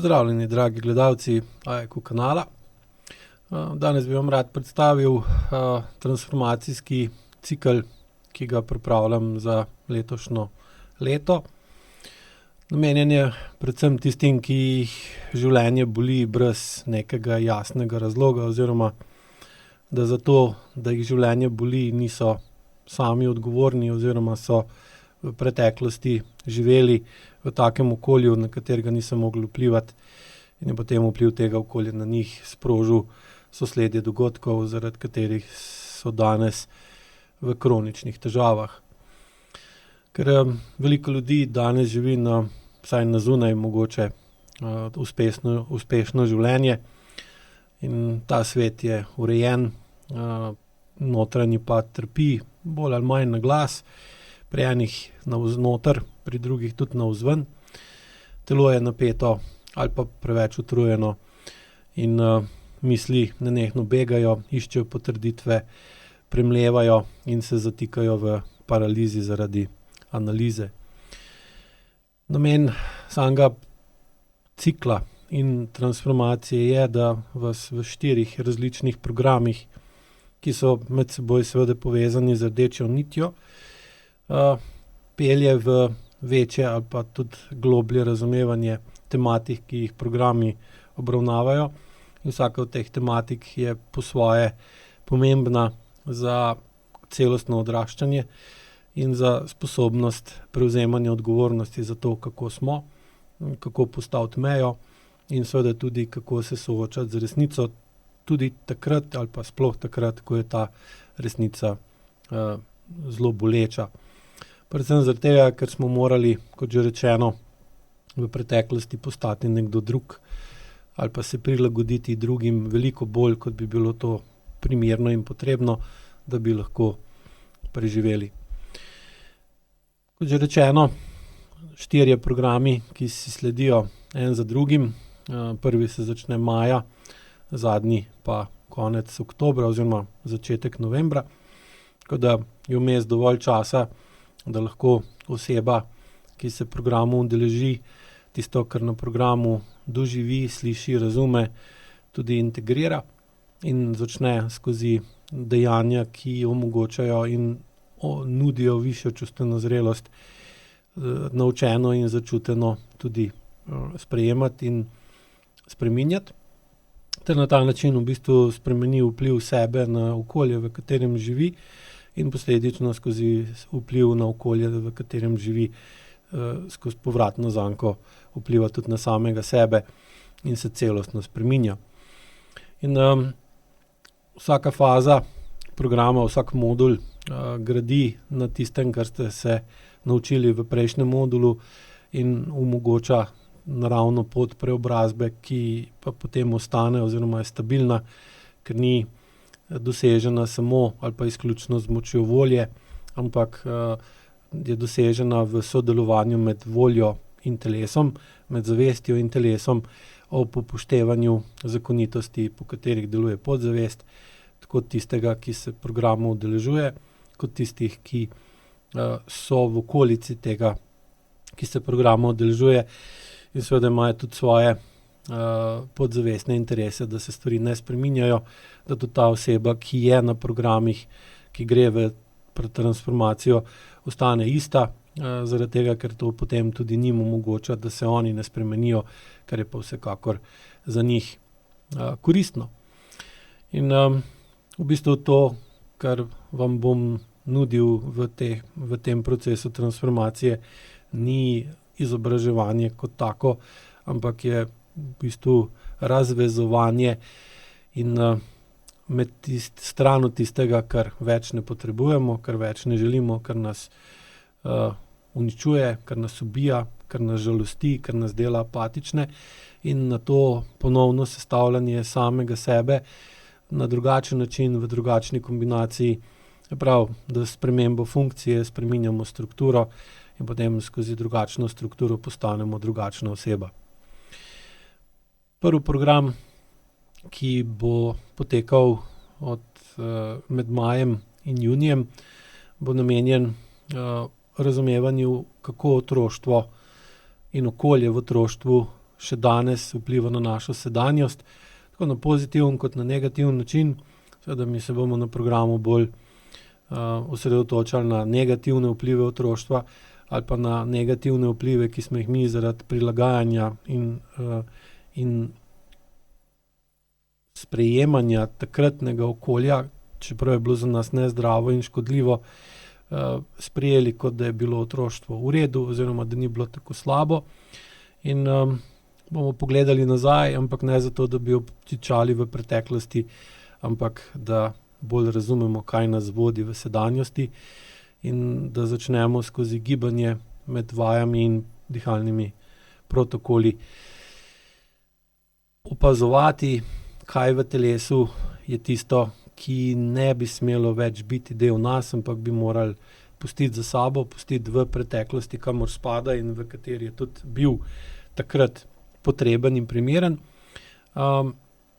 Pozdravljeni, dragi gledalci AEQ kanala. Danes bi vam rad predstavil transformacijski cikel, ki ga pripravljam za letošnjo leto. Namenjen je predvsem tistim, ki jih življenje boli brez nekega jasnega razloga oziroma da zato, da jih življenje boli, niso sami odgovorni oziroma so v preteklosti živeli v takem okolju, na katerega niso mogli vplivati, in je potem vpliv tega okolja na njih sprožil sosledje dogodkov, zaradi katerih so danes v kroničnih težavah. Ker veliko ljudi danes živi vsaj na zunaj mogoče uspešno življenje in ta svet je urejen, notranji pa trpi bolj ali manj na glas, pri enih navznoter, pri drugih tudi navzven. Telo je napeto ali pa preveč utrujeno in misli nenehno begajo, iščejo potrditve, premlevajo in se zatikajo v paralizi zaradi analize. Namen samega cikla in transformacije je, da vas v 4 različnih programih, ki so med seboj seveda povezani z rdečo nitjo, pelje v večje ali pa tudi globlje razumevanje tematik, ki jih programi obravnavajo. In vsaka od teh tematik je po svoje pomembna za celostno odraščanje in za sposobnost prevzemanja odgovornosti za to, kako smo, kako postaviti mejo in seveda tudi, kako se soočati z resnico, tudi takrat ali pa sploh takrat, ko je ta resnica zelo boleča. Predvsem zaradi tega, ker smo morali, kot že rečeno, v preteklosti postati nekdo drug ali pa se prilagoditi drugim veliko bolj, kot bi bilo to primerno in potrebno, da bi lahko preživeli. Kot že rečeno, 4 programi, ki si sledijo en za drugim. Prvi se začne maja, zadnji pa konec oktobra oziroma začetek novembra. Tako da je vmes dovolj časa, da lahko oseba, ki se programu udeleži, tisto, kar na programu doživi, sliši, razume, tudi integrira in začne skozi dejanja, ki omogočajo in nudijo višjo čustveno zrelost, naučeno in začuteno tudi sprejemati in spreminjati, ter na ta način v bistvu spremeni vpliv sebe na okolje, v katerem živi, in posledično skozi vpliv na okolje, v katerem živi, skozi povratno zanko vpliva tudi na samega sebe in se celostno spreminja. In vsaka faza programa, vsak modul gradi na tistem, kar ste se naučili v prejšnjem modulu in omogoča naravno pot preobrazbe, ki pa potem ostane oziroma je stabilna, ker ni dosežena samo ali pa izključno z močjo volje, ampak je dosežena v sodelovanju med voljo in telesom, med zavestjo in telesom, ob upoštevanju zakonitosti, po katerih deluje podzavest, tako tistega, ki se programu udeležuje, kot tistih, ki so v okolici tega, ki se programa udeležuje, in seveda imajo tudi svoje podzavestne interese, da se stvari ne spreminjajo, da tudi ta oseba, ki je na programih, ki gre v transformacijo, ostane ista, zaradi tega, ker to potem tudi njim omogoča, da se oni ne spremenijo, kar je pa vsekakor za njih koristno. In v bistvu to, kar vam bom nudil v tem procesu transformacije, ni izobraževanje kot tako, ampak je v bistvu razvezovanje in stran od tistega, kar več ne potrebujemo, kar več ne želimo, kar nas uničuje, kar nas ubija, kar nas žalosti, kar nas dela apatične, in na to ponovno sestavljanje samega sebe na drugačen način, v drugačni kombinaciji, prav, da s spremembo funkcije spreminjamo strukturo in potem skozi drugačno strukturo postanemo drugačna oseba. Prvi program, ki bo potekal med majem in junijem, bo namenjen razumevanju, kako otroštvo in okolje v otroštvu še danes vpliva na našo sedanjost, tako na pozitiven kot na negativen način. Seveda mi se bomo na programu bolj osredotočali na negativne vplive otroštva ali pa na negativne vplive, ki smo jih mi zaradi prilagajanja in sprejemanja takratnega okolja, čeprav je bilo za nas nezdravo in škodljivo, sprejeli, kot da je bilo otroštvo v redu oziroma da ni bilo tako slabo. In bomo pogledali nazaj, ampak ne zato, da bi obtičali v preteklosti, ampak da bolj razumemo, kaj nas vodi v sedanjosti in da začnemo skozi gibanje med vajami in dihalnimi protokoli opazovati, kaj v telesu je tisto, ki ne bi smelo več biti del nas, ampak bi morali pustiti za sabo, pustiti v preteklosti, kamor spada in v kateri je tudi bil takrat potreben in primeren.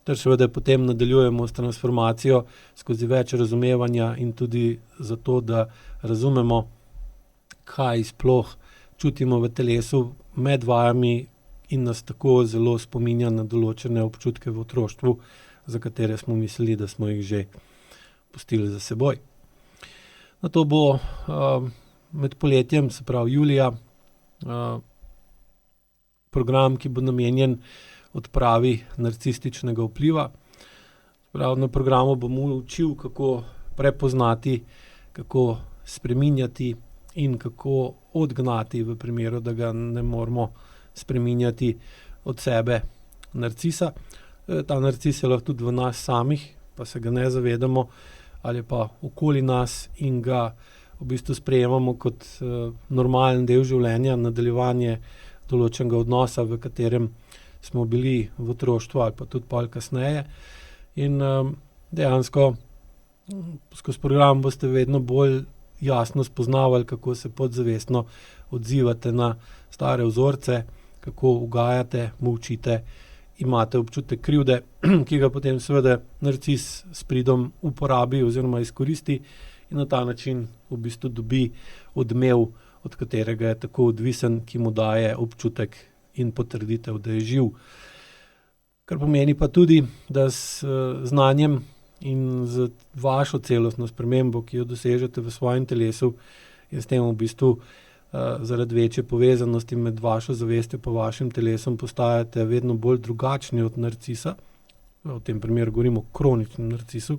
Ter seveda potem nadaljujemo s transformacijo skozi več razumevanja in tudi zato, da razumemo, kaj sploh čutimo v telesu med vajami in nas tako zelo spominja na določene občutke v otroštvu, za katere smo mislili, da smo jih že pustili za seboj. Nato bo med poletjem, se pravi julija, program, ki bo namenjen odpravi narcističnega vpliva. Prav, na programu bom učil, kako prepoznati, kako spreminjati in kako odgnati v primeru, da ga ne moremo spreminjati od sebe narcisa. Ta narcis je lahko tudi v nas samih, pa se ga ne zavedamo, ali pa okoli nas in ga v bistvu sprejemamo kot normalen del življenja, nadaljevanje določenega odnosa, v katerem smo bili v otroštvu ali pa tudi pol kasneje. In dejansko skozi program boste vedno bolj jasno spoznavali, kako se podzavestno odzivate na stare vzorce, kako ugajate, molčite, imate občutek krivde, ki ga potem seveda narcis s pridom uporabi oziroma izkoristi in na ta način v bistvu dobi odmev, od katerega je tako odvisen, ki mu daje občutek in potrditev, da je živ. Kar pomeni pa tudi, da s znanjem in z vašo celostno spremembo, ki jo dosežete v svojem telesu in s tem v bistvu zaradi večje povezanosti med vašo zavestjo pa vašim telesom postajate vedno bolj drugačni od narcisa. V tem primeru govorimo o kroničnem narcisu.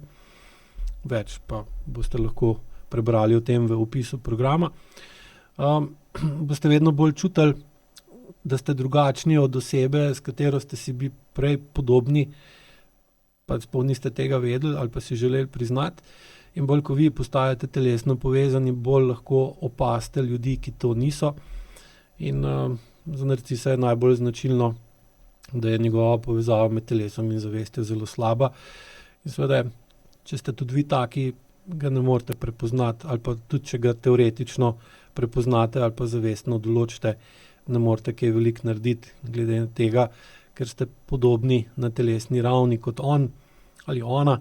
Več pa boste lahko prebrali o tem v opisu programa. Boste vedno bolj čutili, da ste drugačni od osebe, s katero ste si bili prej podobni, pa sploh niste tega vedeli ali pa si želeli priznati. In bolj, ko vi postajate telesno povezani, bolj lahko opazite ljudi, ki to niso. In za narcisa je najbolj značilno, da je njegova povezava med telesom in zavestjo zelo slaba. In seveda, če ste tudi vi taki, ga ne morete prepoznati, ali pa tudi, če ga teoretično prepoznate ali pa zavestno določite, ne morete kaj veliko narediti, glede na tega, ker ste podobni na telesni ravni kot on ali ona.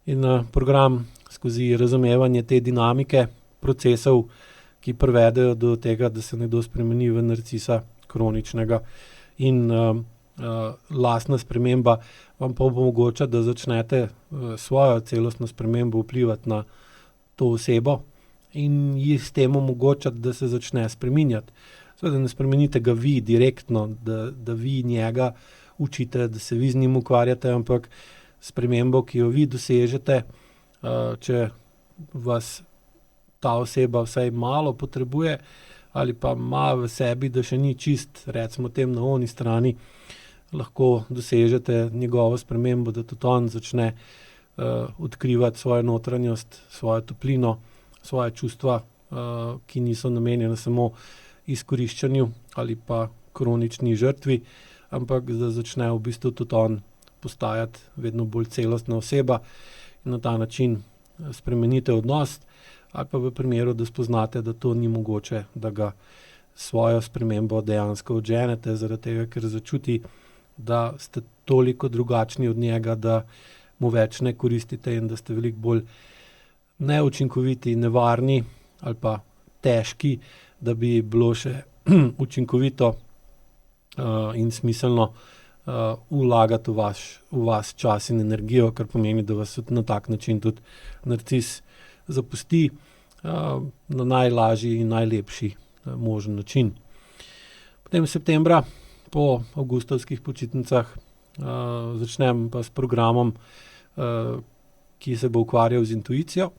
In program skozi razumevanje te dinamike procesov, ki privedejo do tega, da se nekdo spremeni v narcisa kroničnega in lastna sprememba vam pa omogoča, da začnete svojo celostno spremembo vplivati na to osebo in ji s tem omogočati, da se začne spreminjati. Seveda ne spremenite ga vi direktno, da vi njega učite, da se vi z njim ukvarjate, ampak spremembo, ki jo vi dosežete, če vas ta oseba vsaj malo potrebuje ali pa ima v sebi, da še ni čist, recimo tem na oni strani, lahko dosežete njegovo spremembo, da tudi on začne odkrivati svojo notranjost, svojo toplino, svoje čustva, ki niso namenjene samo izkoriščanju ali pa kronični žrtvi, ampak da začne v bistvu tudi on postajati vedno bolj celostna oseba in na ta način spremenite odnos, ali pa v primeru, da spoznate, da to ni mogoče, da ga svojo spremembo dejansko odženete, zaradi tega, ker začuti, da ste toliko drugačni od njega, da mu več ne koristite in da ste veliko bolj neučinkoviti, nevarni ali pa težki, da bi bilo še učinkovito in smiselno vlagati v vas čas in energijo, kar pomeni, da vas na tak način tudi narcis zapusti na najlažji in najlepši možen način. Potem septembra, po avgustovskih počitnicah, začnem pa s programom, ki se bo ukvarjal z intuicijo,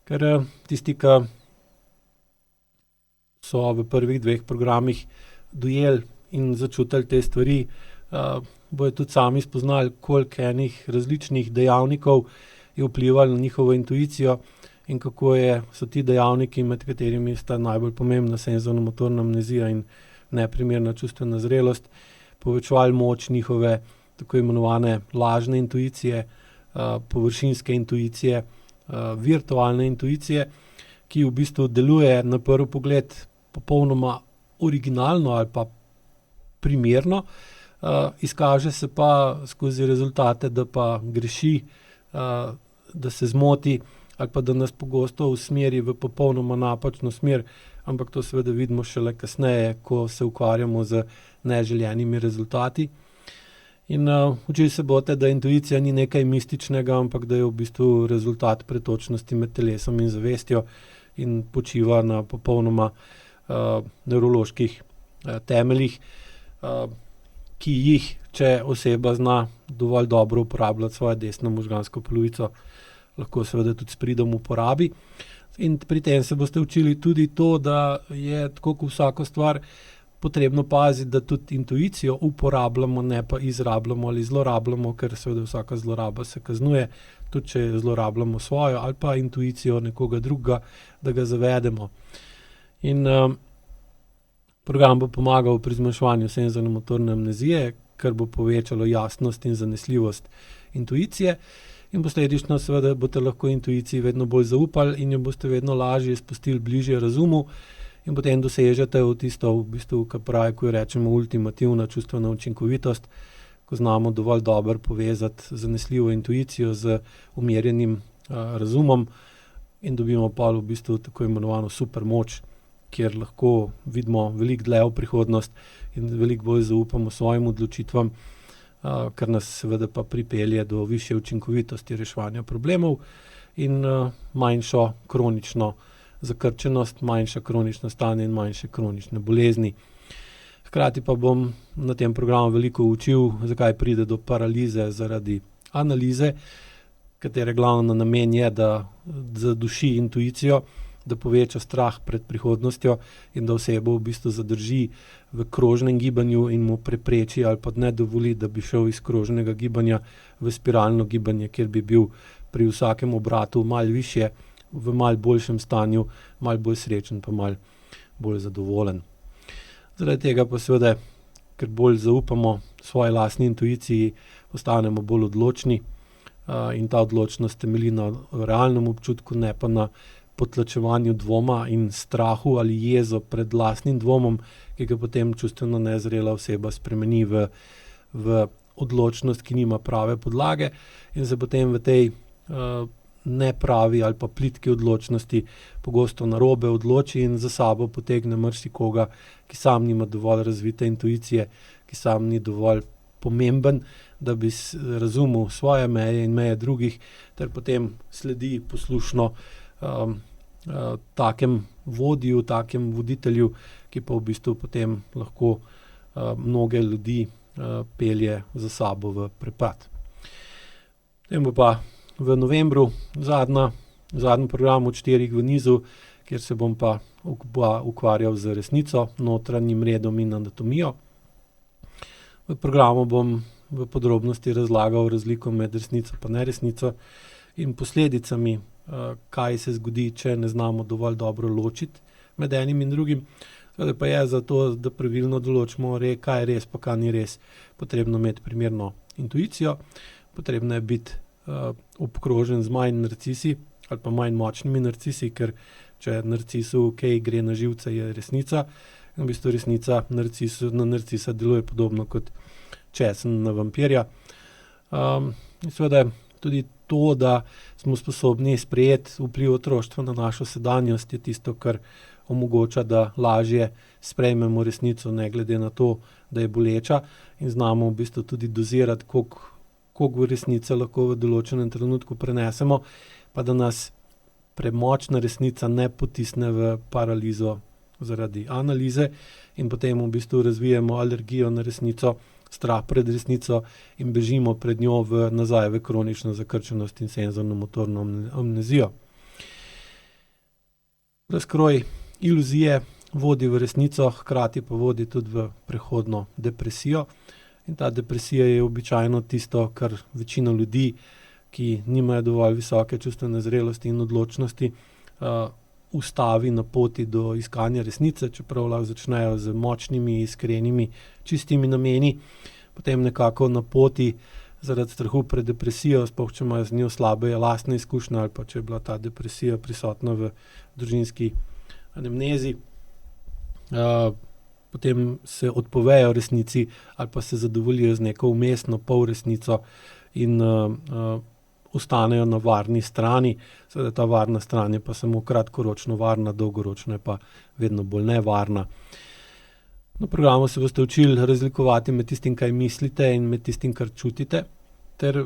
ker tisti, ki so v prvih 2 programih dojeli in začutili te stvari, bojo tudi sami spoznali, koliko enih različnih dejavnikov je vplivalo na njihovo intuicijo in kako so ti dejavniki, med katerimi sta najbolj pomembna senzorno-motorna amnezija in neprimerna čustvena zrelost, povečevali moč njihove tako imenovane lažne intuicije, površinske intuicije, virtualne intuicije, ki v bistvu deluje na prvi pogled popolnoma originalno ali pa primerno, izkaže se pa skozi rezultate, da pa greši, da se zmoti ali pa da nas pogosto usmeri v popolnoma napačno smer, ampak to seveda vidimo šele kasneje, ko se ukvarjamo z neželjenimi rezultati. In učili se boste, da intuicija ni nekaj mističnega, ampak da je v bistvu rezultat pretočnosti med telesom in zavestjo in počiva na popolnoma nevroloških temeljih, ki jih, če oseba zna dovolj dobro uporabljati svojo desno možgansko polovico, lahko seveda tudi s pridom uporabi. In pri tem se boste učili tudi to, da je tako kot vsako stvar potrebno paziti, da tudi intuicijo uporabljamo, ne pa izrabljamo ali zlorabljamo, ker seveda vsaka zloraba se kaznuje, tudi če zlorabljamo svojo ali pa intuicijo nekoga drugega, da ga zavedemo. In program bo pomagal pri zmanjševanju senzorno-motorne amnezije, kar bo povečalo jasnost in zanesljivost intuicije. In posledično seveda boste lahko intuiciji vedno bolj zaupali in jo boste vedno lažje spustili bližje razumu in potem dosežete v tisto, v bistvu, kar pravi, ko jo rečemo, ultimativna čustvena učinkovitost, ko znamo dovolj dobro povezati zanesljivo intuicijo z umirjenim razumom in dobimo pa v bistvu tako imenovano supermoč, kjer lahko vidimo veliko dlje v prihodnost in veliko bolj zaupamo svojim odločitvam, kar nas seveda pa pripelje do višje učinkovitosti reševanja problemov in manjšo kronično zakrčenost, manjša kronično stanje in manjše kronične bolezni. Hkrati pa bom na tem programu veliko učil, zakaj pride do paralize zaradi analize, katere glavni namen je, da zaduši intuicijo, da poveča strah pred prihodnostjo in da osebo v bistvu zadrži v krožnem gibanju in mu prepreči ali pa ne dovoli, da bi šel iz krožnega gibanja v spiralno gibanje, kjer bi bil pri vsakem obratu malo višje, v malo boljšem stanju, malo bolj srečen pa malo bolj zadovoljen. Zaradi tega pa seveda, ker bolj zaupamo svoji lastni intuiciji, postanemo bolj odločni in ta odločnost temelji na realnem občutku, ne pa na potlačevanju dvoma in strahu ali jezo pred lastnim dvomom, ki ga potem čustveno nezrela oseba spremeni v odločnost, ki nima prave podlage in se potem v tej nepravi ali pa plitki odločnosti pogosto narobe odloči in za sabo potegne marsikoga, ki sam nima dovolj razvite intuicije, ki sam ni dovolj pomemben, da bi razumel svoje meje in meje drugih, ter potem sledi poslušno takem vodiju, takem voditelju, ki pa v bistvu potem lahko mnoge ljudi pelje za sabo v prepad. Potem bo pa v novembru zadnji program od 4 v nizu, kjer se bom pa ukvarjal z resnico, notranjim redom in anatomijo. V programu bom v podrobnosti razlagal razliko med resnico pa neresnico in posledicami, kaj se zgodi, če ne znamo dovolj dobro ločiti med enim in drugim. Seveda pa je za to, da pravilno določimo, kaj je res pa kaj ni res, potrebno imeti primerno intuicijo, potrebno je biti obkrožen z manj narcisi ali pa manj močnimi narcisi, ker če narcisu kaj gre na živce, je resnica. In v bistvu resnica na narcisa deluje podobno kot česen na vampirja. In seveda tudi to, da smo sposobni sprejeti vpliv otroštva na našo sedanjost, je tisto, kar omogoča, da lažje sprejmemo resnico, ne glede na to, da je boleča, in znamo v bistvu tudi dozirati, koliko resnice lahko v določenem trenutku prenesemo, pa da nas premočna resnica ne potisne v paralizo zaradi analize in potem v bistvu razvijemo alergijo na resnico, strah pred resnico in bežimo pred njo nazaj v kronično zakrčenost in senzorno-motorno amnezijo. Razkroj iluzije vodi v resnico, hkrati pa vodi tudi v prehodno depresijo. In ta depresija je običajno tisto, kar večina ljudi, ki nimajo dovolj visoke čustvene zrelosti in odločnosti, ustavi na poti do iskanja resnice, čeprav lahko začnejo z močnimi, iskrenimi, čistimi nameni, potem nekako na poti zaradi strahu pred depresijo, sploh če imajo z njo slabe lastne izkušnje ali pa če je bila ta depresija prisotna v družinski anemnezi, potem se odpovejo resnici ali pa se zadovoljijo z neko vmesno polresnico in ostanejo na varni strani. Seveda ta varna stran je pa samo kratkoročno varna, dolgoročno je pa vedno bolj nevarna. Na programu se boste učili razlikovati med tistim, kaj mislite, in med tistim, kar čutite, ter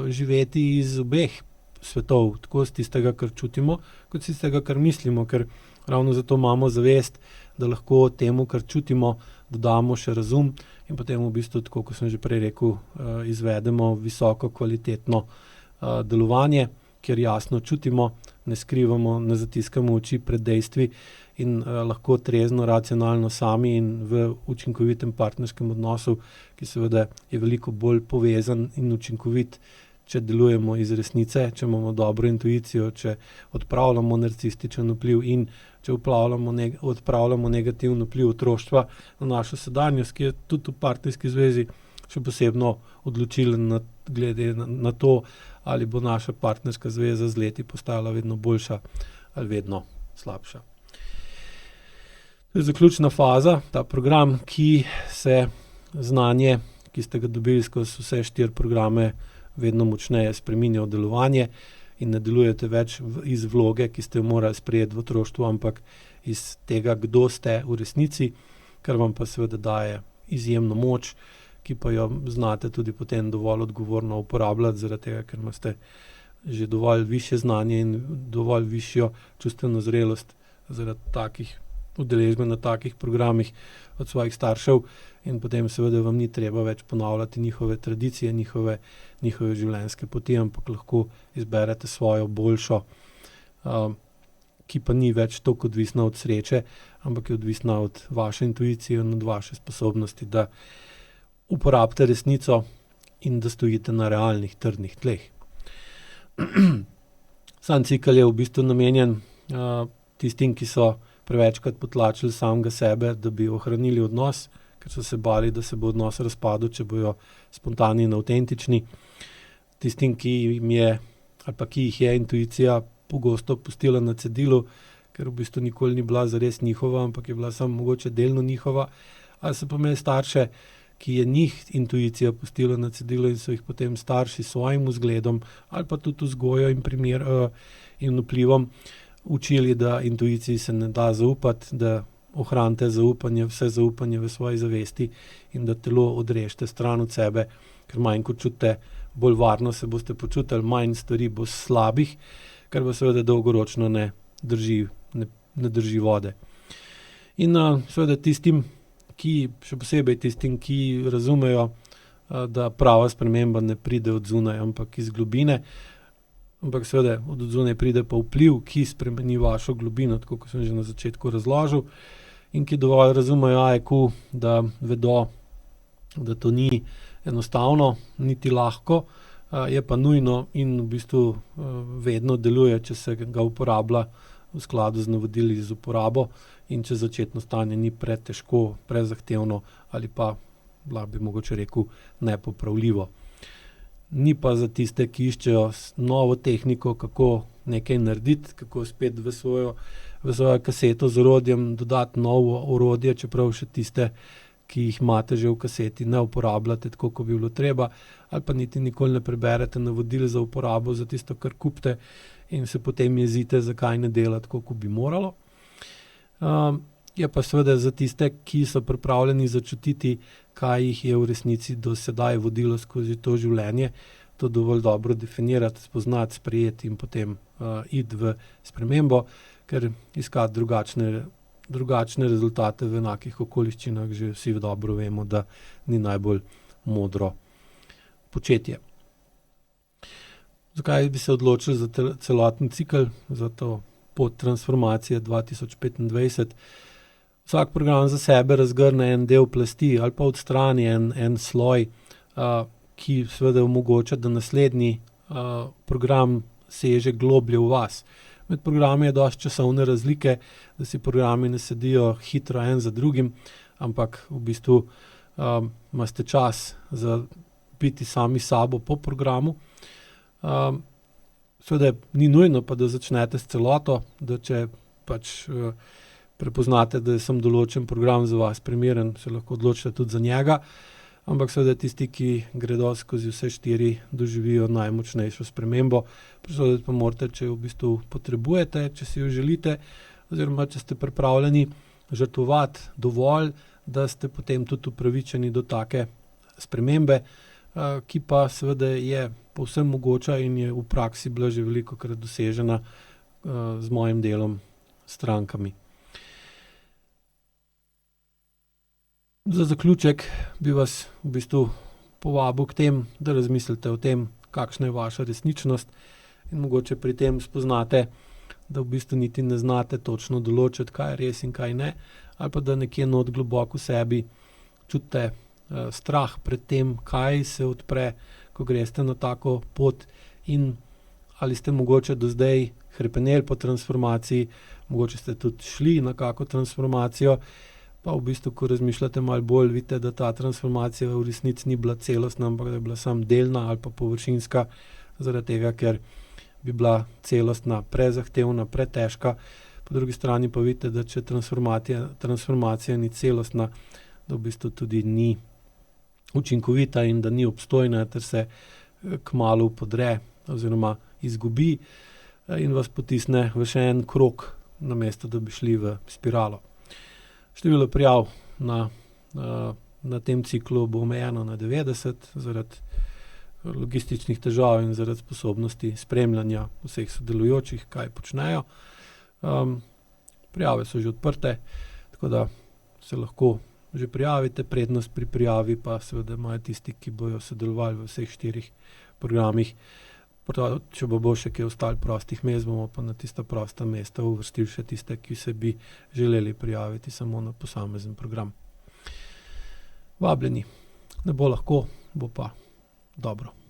živeti iz obeh svetov, tako z tistega, kar čutimo, kot z tistega, kar mislimo, ker ravno zato imamo zavest, da lahko temu, kar čutimo, dodamo še razum in potem v bistvu, tako kot sem že prej rekel, izvedemo visoko kvalitetno delovanje, kjer jasno čutimo, ne skrivamo, ne zatiskamo oči pred dejstvi in lahko trezno, racionalno sami in v učinkovitem partnerskem odnosu, ki seveda je veliko bolj povezan in učinkovit, če delujemo iz resnice, če imamo dobro intuicijo, če odpravljamo narcističen vpliv in če odpravljamo negativen vpliv otroštva na našo sedanjost, ki je tudi v partnerski zvezi še posebno odločilen glede na to, ali bo naša partnerska zveza z leti postajala vedno boljša ali vedno slabša. To je zaključna faza, ta program, ki se znanje, ki ste ga dobili skozi vse 4 programe, vedno močneje spreminja v delovanje in ne delujete več iz vloge, ki ste jo morali sprejeti v otroštvu, ampak iz tega, kdo ste v resnici, kar vam pa seveda daje izjemno moč, ki pa jo znate tudi potem dovolj odgovorno uporabljati, zaradi tega, ker imate že dovolj višje znanje in dovolj višjo čustveno zrelost zaradi takih udeležbe na takih programih od svojih staršev in potem seveda vam ni treba več ponavljati njihove tradicije, njihove življenjske poti, ampak lahko izberete svojo boljšo, ki pa ni več toliko odvisna od sreče, ampak je odvisna od vaše intuicije in od vaše sposobnosti, da uporabite resnico in da stojite na realnih, trdnih tleh. Sam cikel je v bistvu namenjen tistim, ki so prevečkrat potlačili samega sebe, da bi ohranili odnos, ker so se bali, da se bo odnos razpadel, če bojo spontani in avtentični. Tistim, ki jih je intuicija pogosto pustila na cedilu, ker v bistvu nikoli ni bila zares njihova, ampak je bila samo mogoče delno njihova, ali so pa imeli starše, ki je njih intuicija pustila na cedilu in so jih potem starši s svojim vzgledom ali pa tudi vzgojo in vplivom učili, da intuiciji se ne da zaupati, da ohranite vse zaupanje v svoji zavesti in da telo odrežete stran od sebe, ker manj kot čutite, bolj varno se boste počutili, manj stvari bo slabih, kar pa seveda dolgoročno ne drži vode. In seveda še posebej tistim, ki razumejo, da prava sprememba ne pride od zunaj, ampak iz globine, ampak seveda od zunaj pride pa vpliv, ki spremeni vašo globino, tako kot sem že na začetku razložil, in ki dovolj razumejo AIQ, da vedo, da to ni enostavno, niti lahko, je pa nujno in v bistvu vedno deluje, če se ga uporablja v skladu z navodili z uporabo in če začetno stanje ni pretežko, prezahtevno ali pa, lahko bi mogoče rekel, nepopravljivo. Ni pa za tiste, ki iščejo novo tehniko, kako nekaj narediti, kako spet v svojo kaseto z orodjem dodati novo orodje, čeprav še tiste, ki jih imate že v kaseti, ne uporabljate tako, kot bi bilo treba, ali pa niti nikoli ne preberete navodil za uporabo za tisto, kar kupite in se potem jezite, zakaj ne dela tako, kot bi moralo. Je pa seveda za tiste, ki so pripravljeni začutiti, kaj jih je v resnici do sedaj vodilo skozi to življenje, to dovolj dobro definirati, spoznati, sprejeti in potem iti v spremembo, ker iskati drugačne rezultate v enakih okoliščinah že vsi dobro vemo, da ni najbolj modro početje. Zakaj bi se odločili za celoten cikel, za to pot transformacije 2025? Vsak program za sebe razgrne en del plasti ali pa odstrani en sloj, ki seveda omogoča, da naslednji program seže globlje v vas. Med programi je dosti časovne razlike, da si programi ne sedijo hitro en za drugim, ampak v bistvu imate čas za biti sami sabo po programu. Seveda ni nujno pa, da začnete s celoto, da če pač prepoznate, da je samo določen program za vas primeren, se lahko odločite tudi za njega, ampak seveda tisti, ki gredo skozi vse 4, doživijo najmočnejšo spremembo. Presoditi pa morate, če jo v bistvu potrebujete, če si jo želite, oziroma če ste pripravljeni žrtvovati dovolj, da ste potem tudi upravičeni do take spremembe, ki pa seveda je povsem mogoča in je v praksi bila že velikokrat dosežena z mojim delom s strankami. Za zaključek bi vas v bistvu povabil k tem, da razmislite o tem, kakšna je vaša resničnost in mogoče pri tem spoznate, da v bistvu niti ne znate točno določiti, kaj je res in kaj ne, ali pa da nekje not globoko v sebi čutite strah pred tem, kaj se odpre, ko greste na tako pot in ali ste mogoče do zdaj hrepeneli po transformaciji, mogoče ste tudi šli na kako transformacijo, pa v bistvu, ko razmišljate malo bolj, vidite, da ta transformacija v resnici ni bila celostna, ampak da je bila samo delna ali pa površinska, zaradi tega, ker bi bila celostna prezahtevna, pretežka. Po drugi strani pa vidite, da če transformacija ni celostna, da v bistvu tudi ni učinkovita in da ni obstojna, ter se kmalu podre oziroma izgubi in vas potisne v še en krog, namesto da bi šli v spiralo. Število prijav na tem ciklu bo omejeno na 90 zaradi logističnih težav in zaradi sposobnosti spremljanja vseh sodelujočih, kaj počnejo. Prijave so že odprte, tako da se lahko že prijavite, prednost pri prijavi pa seveda imajo tisti, ki bojo sodelovali v vseh 4 programih. Če bo še kaj ostalo prostih mest, bomo pa na tista prosta mesta uvrstili še tiste, ki se bi želeli prijaviti samo na posamezen program. Vabljeni. Ne bo lahko, bo pa dobro.